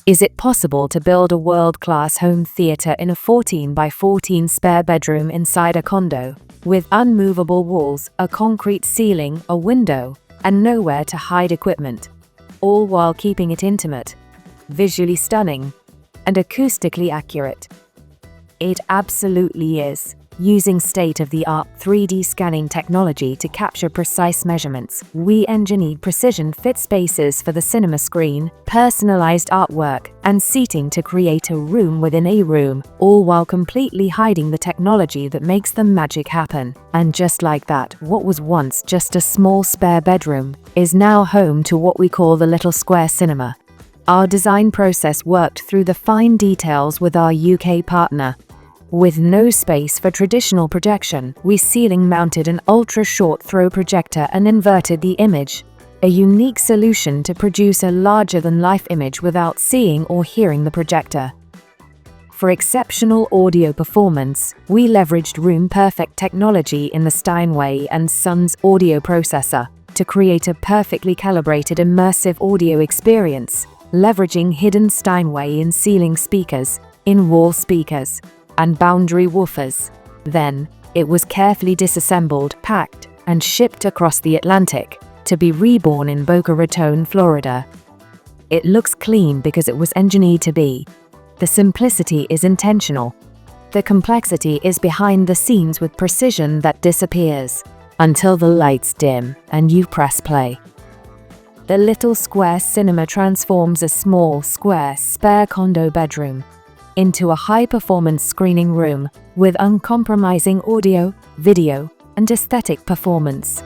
Is it possible to build a world-class home theater in a 14 by 14 spare bedroom inside a condo, with unmovable walls, a concrete ceiling, a window, and nowhere to hide equipment, all while keeping it intimate, visually stunning, and acoustically accurate? It absolutely is. Using state-of-the-art 3D scanning technology to capture precise measurements, we engineered precision-fit spaces for the cinema screen, personalized artwork, and seating to create a room within a room, all while completely hiding the technology that makes the magic happen. And just like that, what was once just a small spare bedroom is now home to what we call the Little Square Cinema. Our design process worked through the fine details with our UK partner. With no space for traditional projection, we ceiling-mounted an ultra-short throw projector and inverted the image, a unique solution to produce a larger-than-life image without seeing or hearing the projector. For exceptional audio performance, we leveraged room-perfect technology in the Steinway and Sons audio processor to create a perfectly calibrated immersive audio experience, leveraging hidden Steinway in ceiling speakers, in-wall speakers, and boundary woofers. Then, it was carefully disassembled, packed, and shipped across the Atlantic to be reborn in Boca Raton, Florida. It looks clean because it was engineered to be. The simplicity is intentional. The complexity is behind the scenes with precision that disappears until the lights dim and you press play. The Little Square Cinema transforms a small, square, spare condo bedroom into a high-performance screening room with uncompromising audio, video, and aesthetic performance.